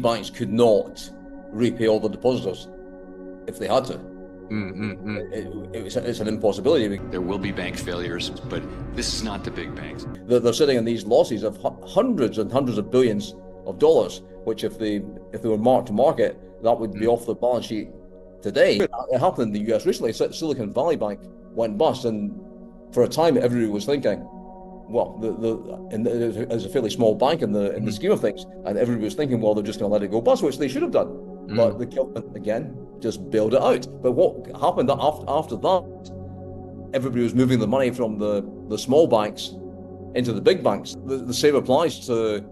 banks could not repay all the depositors if they had to. It's an impossibility. There will be bank failures, but this is not the big banks. They're sitting in these losses of hundreds and hundreds of billions of dollars, which if they were marked to market, that would be off the balance sheet today. It happened in the US recently. Silicon Valley Bank went bust, and for a time everybody was thinking, well, it's a fairly small bank in the scheme of things, and everybody was thinking, well, they're just going to let it go bust, which they should have done. But the government, again, just bailed it out. But what happened after that, everybody was moving the money from the small banks into the big banks. The same applies to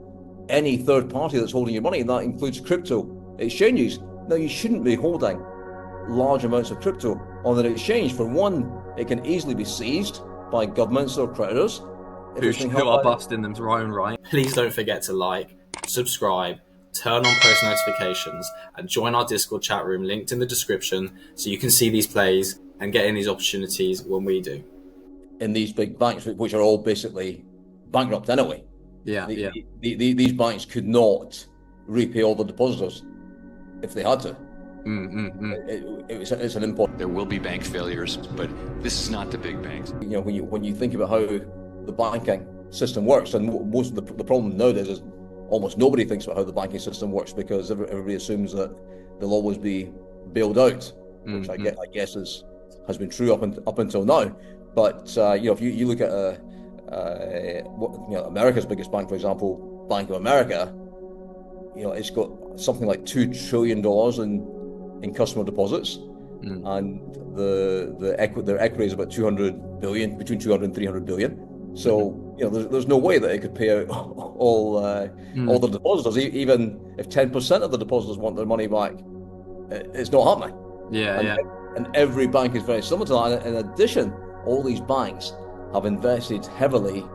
any third party that's holding your money, and that includes crypto exchanges. Now, you shouldn't be holding large amounts of crypto on an exchange. For one, it can easily be seized by governments or creditors who are busting them to own right. Please don't forget to like, subscribe, turn on post notifications, and join our Discord chat room linked in the description so you can see these plays and get in these opportunities when we do. In these big banks, which are all basically bankrupt anyway. These banks could not repay all the depositors if they had to. It's an important. There will be bank failures, but this is not the big banks. You know, when you think about how the banking system works, and most of the problem nowadays is almost nobody thinks about how the banking system works, because everybody assumes that they'll always be bailed out, which I guess has been true up until now. But if you look at America's biggest bank, for example, Bank of America, it's got something like $2 trillion in customer deposits, and their equity is about 200 billion, between 200 and 300 billion. So there's no way that it could pay out all the depositors. Even if 10% of the depositors want their money back, it's not happening. And every bank is very similar to that. And in addition, all these banks have invested heavily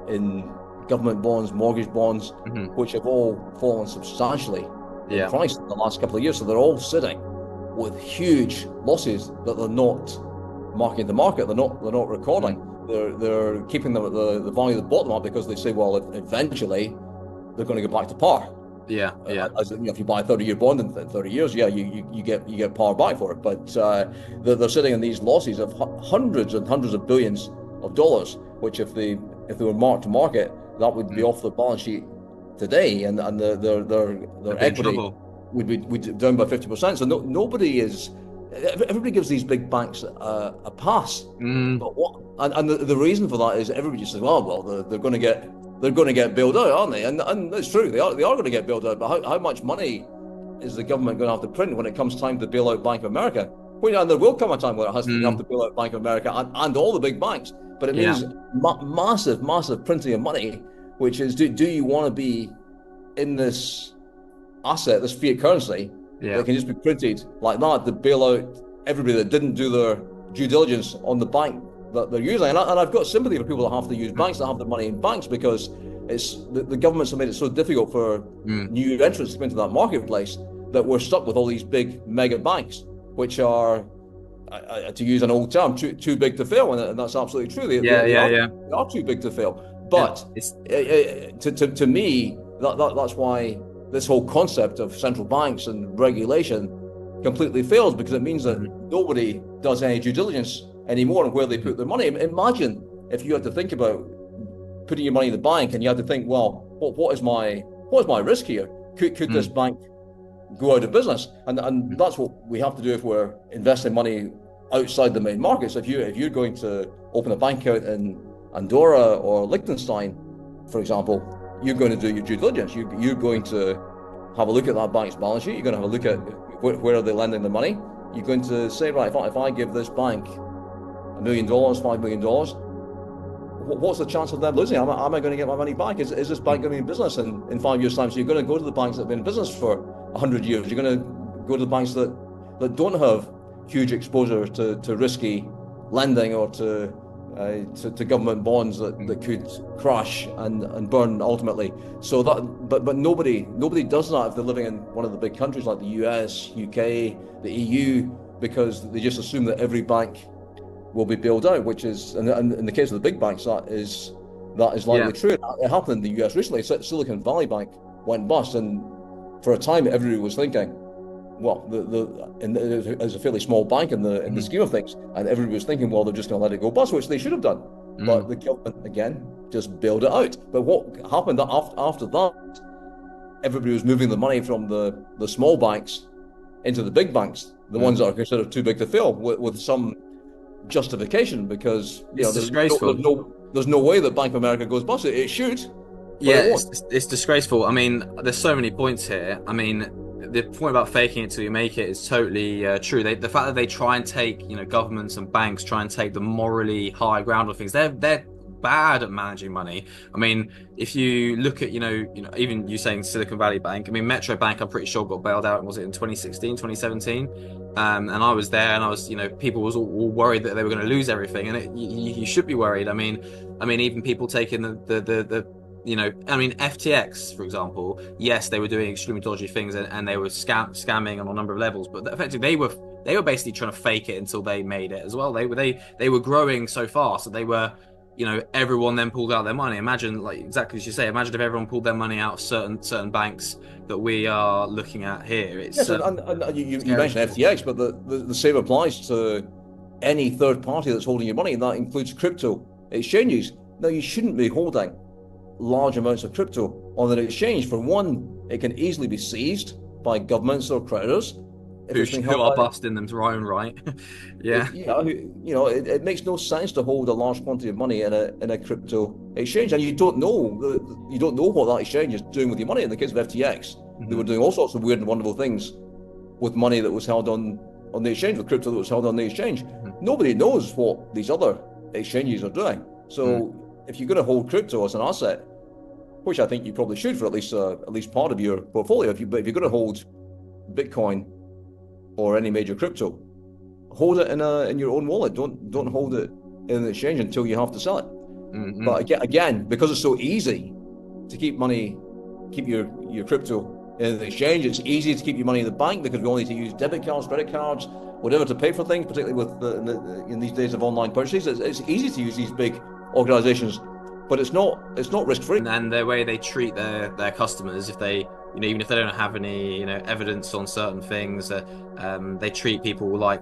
in government bonds, mortgage bonds, which have all fallen substantially in price in the last couple of years. So they're all sitting with huge losses that they're not marking the market. They're not recording. They're keeping them at the value of the bottom up, because they say, well, eventually they're going to go back to par. As if you buy a 30-year bond in 30 years, you get par back for it. But they're sitting in these losses of hundreds and hundreds of billions of dollars, which if they were marked to market, that would be off the balance sheet today, and their equity would be down by 50%. So everybody gives these big banks a pass. But the reason for that is everybody just says, well, they're going to get bailed out, aren't they? And it's true, they are going to get bailed out. But how much money is the government going to have to print when it comes time to bail out Bank of America? And there will come a time where it has to have to bail out Bank of America and all the big banks. But it means massive printing of money, which is, do you want to be in this asset, this fiat currency, that can just be printed like that to bail out everybody that didn't do their due diligence on the bank that they're using? And I've got sympathy for people that have to use banks, that have their money in banks, because it's the governments have made it so difficult for new entrants to come into that marketplace that we're stuck with all these big mega banks, which are, to use an old term, too big to fail, and that's absolutely true. They are too big to fail. But to me, that's why this whole concept of central banks and regulation completely fails, because it means that nobody does any due diligence anymore on where they put their money. Imagine if you had to think about putting your money in the bank, and you had to think, well, what is my risk here? Could this bank go out of business? And that's what we have to do if we're investing money outside the main markets. If you're going to open a bank account in Andorra or Liechtenstein, for example, you're going to do your due diligence. You're going to have a look at that bank's balance sheet. You're going to have a look at where are they lending the money. You're going to say, right, if I give this bank $1 million, $5 million, what's the chance of them losing? Am I going to get my money back? Is this bank going to be in business in 5 years' time? So you're going to go to the banks that have been in business for 100 years. You're going to go to the banks that don't have huge exposure to risky lending or to government bonds that could crash and burn ultimately. So but nobody does that if they're living in one of the big countries like the US, UK, the EU, because they just assume that every bank will be bailed out, which is, and in the case of the big banks, that is likely true. It happened in the US recently. Silicon Valley Bank went bust, and for a time, everybody was thinking, well, as a fairly small bank in the scheme of things, and everybody was thinking, well, they're just going to let it go bust, which they should have done. But the government, again, just bailed it out. But what happened after that, everybody was moving the money from the small banks into the big banks, the ones that are considered too big to fail, with some justification, because there's no way that Bank of America goes bust. It should. Yeah, it's disgraceful. I mean, there's so many points here. I mean, the point about faking it till you make it is totally true. The fact that they try and take, governments and banks try and take the morally high ground of things, they're bad at managing money. I mean, if you look at, even you saying Silicon Valley Bank, I mean, Metro Bank, I'm pretty sure got bailed out, was it in 2016, 2017? And I was there, and I was, people was all worried that they were going to lose everything, and you should be worried. I mean, even people taking FTX, for example, yes, they were doing extremely dodgy things, and they were scamming on a number of levels, but effectively they were basically trying to fake it until they made it as well. They were growing so fast that they were, everyone then pulled out their money. Imagine, like exactly as you say, imagine if everyone pulled their money out of certain banks that we are looking at here. It's yes, and you mentioned FTX, but the same applies to any third party that's holding your money, and that includes crypto exchanges. Now, you shouldn't be holding large amounts of crypto on an exchange. For one, it can easily be seized by governments or creditors who are busting them to their own right. Yeah. It makes no sense to hold a large quantity of money in a crypto exchange, and you don't know what that exchange is doing with your money. In the case of FTX, they were doing all sorts of weird and wonderful things with money that was held on the exchange, with crypto that was held on the exchange. Nobody knows what these other exchanges are doing. So if you're going to hold crypto as an asset, which I think you probably should for at least part of your portfolio, if you're going to hold Bitcoin or any major crypto, hold it in your own wallet. Don't hold it in an exchange until you have to sell it. But again, because it's so easy to keep your crypto in the exchange, it's easy to keep your money in the bank because we only need to use debit cards, credit cards, whatever to pay for things, particularly with in these days of online purchases. It's easy to use these big organizations, but it's not risk-free. And the way they treat their customers, if they, even if they don't have any, evidence on certain things, they treat people like,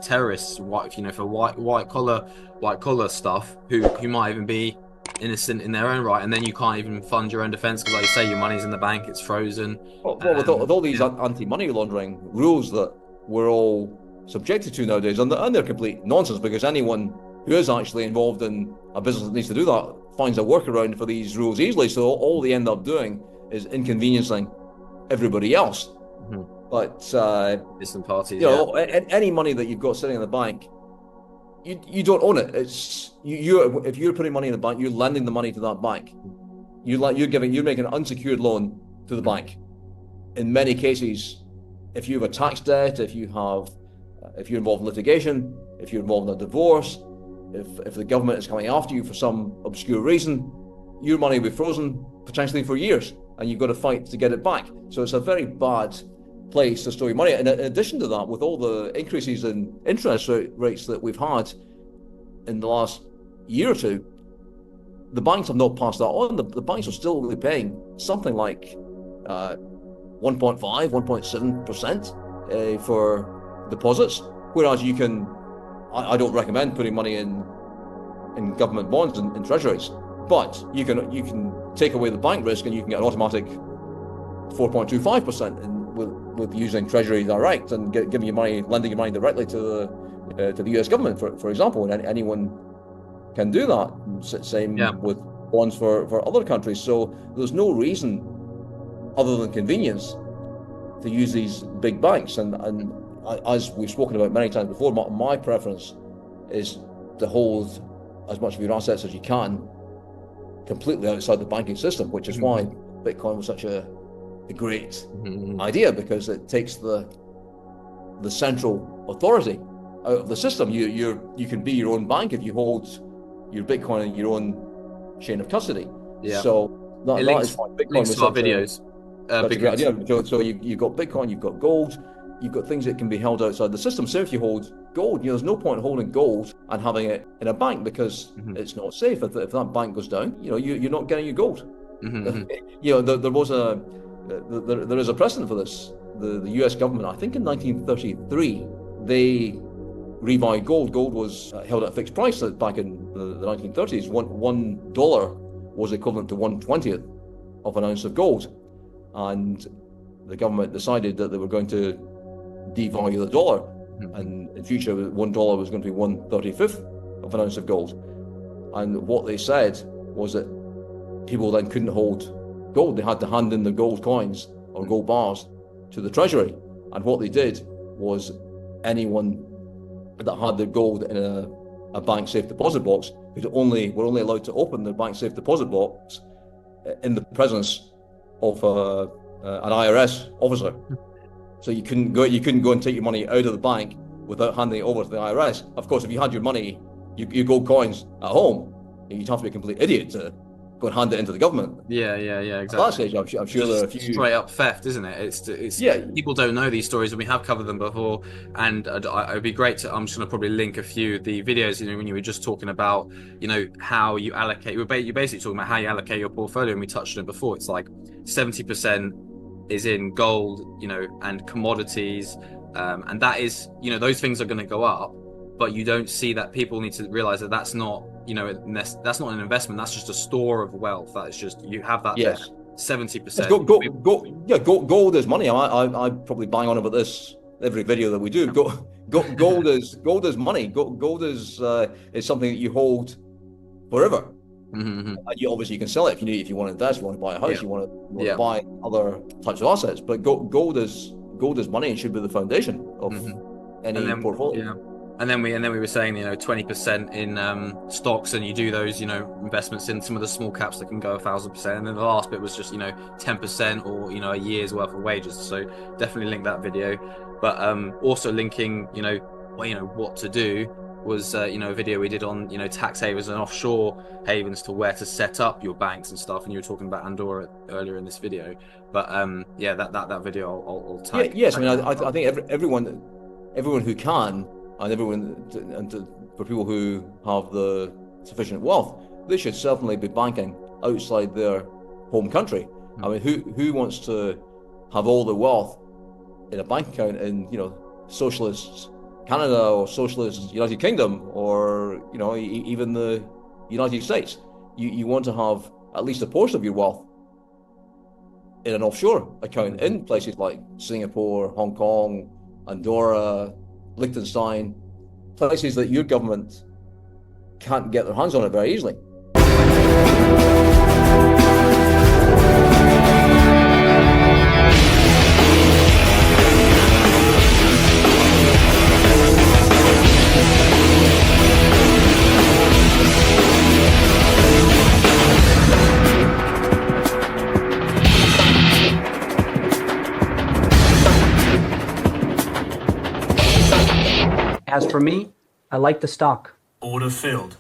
terrorists, for white collar stuff, who might even be innocent in their own right, and then you can't even fund your own defense because, like you say, your money's in the bank, it's frozen. Well, with all these anti-money laundering rules that we're all subjected to nowadays, and they're complete nonsense, because anyone who is actually involved in a business that needs to do that finds a workaround for these rules easily. So all they end up doing is inconveniencing everybody else. But distant parties, any money that you've got sitting in the bank, you don't own it. It's if you're putting money in the bank, you're lending the money to that bank. You're making an unsecured loan to the bank. In many cases, if you have a tax debt, if you're involved in litigation, if you're involved in a divorce, if the government is coming after you for some obscure reason, your money will be frozen potentially for years, and you've got to fight to get it back. So it's a very bad place to store your money. And in addition to that, with all the increases in interest rates that we've had in the last year or two, the banks have not passed that on. The banks are still only paying something like 1.5, 1.7% for deposits, whereas you can. I don't recommend putting money in government bonds and treasuries, but you can take away the bank risk and you can get an automatic 4.25% with using Treasury Direct and lending your money directly to the U.S. government, for example, and anyone can do that. Same with bonds for other countries. So there's no reason other than convenience to use these big banks. And as we've spoken about many times before, my preference is to hold as much of your assets as you can completely outside the banking system, which is why Bitcoin was such a great idea, because it takes the central authority out of the system. You can be your own bank if you hold your Bitcoin in your own chain of custody. So that is why Bitcoin was to our videos. Such a great idea. So you've got Bitcoin, you've got gold, you've got things that can be held outside the system. So if you hold gold, there's no point holding gold and having it in a bank, because it's not safe. If that bank goes down, you're not getting your gold. There was there is a precedent for this. The US government, I think in 1933, they revalued gold. Gold was held at a fixed price back in the 1930s. $1 was equivalent to 1/20th of an ounce of gold. And the government decided that they were going to devalue the dollar. And in future, $1 was going to be 1/35th of an ounce of gold. And what they said was that people then couldn't hold gold. They had to hand in the gold coins or gold bars to the treasury. And what they did was anyone that had their gold in a bank safe deposit box were only allowed to open their bank safe deposit box in the presence of an IRS officer. So you couldn't go and take your money out of the bank without handing it over to the IRS. Of course, if you had your money, your gold coins at home, you'd have to be a complete idiot to go and hand it into the government. Yeah, exactly. At that stage, I'm sure there are a few straight up theft, isn't it? It's people don't know these stories, and we have covered them before. And it'd be great to. I'm just going to probably link a few of the videos. When you were just talking about, how you allocate. You're basically talking about how you allocate your portfolio, and we touched on it before. It's like 70% is in gold, and commodities, and that is, those things are going to go up. But you don't see that. People need to realize that that's not, that's not an investment. That's just a store of wealth. That's just, you have that. Yes. 70%. Gold is money. I probably bang on about this every video that we do. Gold is money. Gold is something that you hold forever. Mm-hmm. You can sell it if you want to invest, you want to buy a house, you want to buy other types of assets. But gold is money and should be the foundation of any portfolio. Yeah. And then we were saying, 20% in stocks, and you do those, investments in some of the small caps that can go 1,000%. And then the last bit was just, 10% or, a year's worth of wages. So definitely link that video. But also linking, what to do was, a video we did on, tax havens and offshore havens to where to set up your banks and stuff. And you were talking about Andorra earlier in this video. But that video I'll tag. Yes, I think everyone who can. And for people who have the sufficient wealth, they should certainly be banking outside their home country. I mean, who wants to have all the wealth in a bank account in socialist Canada or socialist United Kingdom or even the United States? You want to have at least a portion of your wealth in an offshore account in places like Singapore, Hong Kong, Andorra, Liechtenstein, places that your government can't get their hands on it very easily. As for me, I like the stock. Order filled.